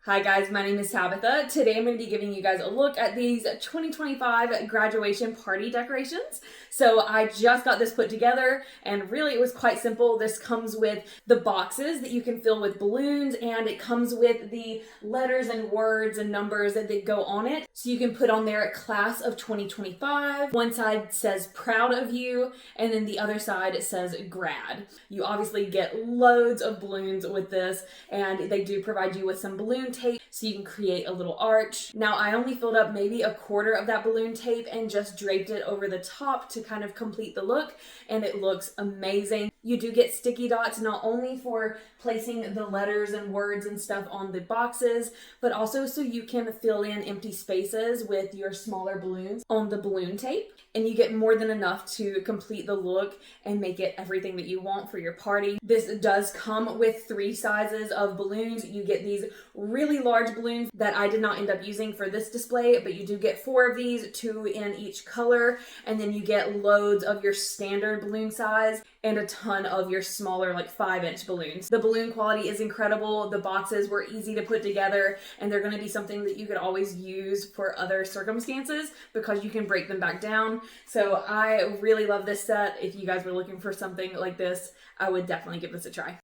Hi guys, my name is Tabitha. Today I'm going to be giving you guys a look at these 2025 graduation party decorations. So I just got this put together and really it was quite simple. This comes with the boxes that you can fill with balloons, and it comes with the letters and words and numbers that go on it. So you can put on there class of 2025. One side says proud of you, and then the other side it says grad. You obviously get loads of balloons with this, and they do provide you with some balloon tape so you can create a little arch. Now I only filled up maybe a quarter of that balloon tape and just draped it over the top to kind of complete the look, and it looks amazing. You do get sticky dots not only for placing the letters and words and stuff on the boxes, but also so you can fill in empty spaces with your smaller balloons on the balloon tape. And you get more than enough to complete the look and make it everything that you want for your party. This does come with 3 sizes of balloons. You get these really large balloons that I did not end up using for this display, but you do get 4 of these, 2 in each color, and then you get loads of your standard balloon size and a ton of your smaller, like 5-inch balloons. The balloon quality is incredible. The boxes were easy to put together, and they're going to be something that you could always use for other circumstances because you can break them back down. So I really love this set. If you guys were looking for something like this, I would definitely give this a try.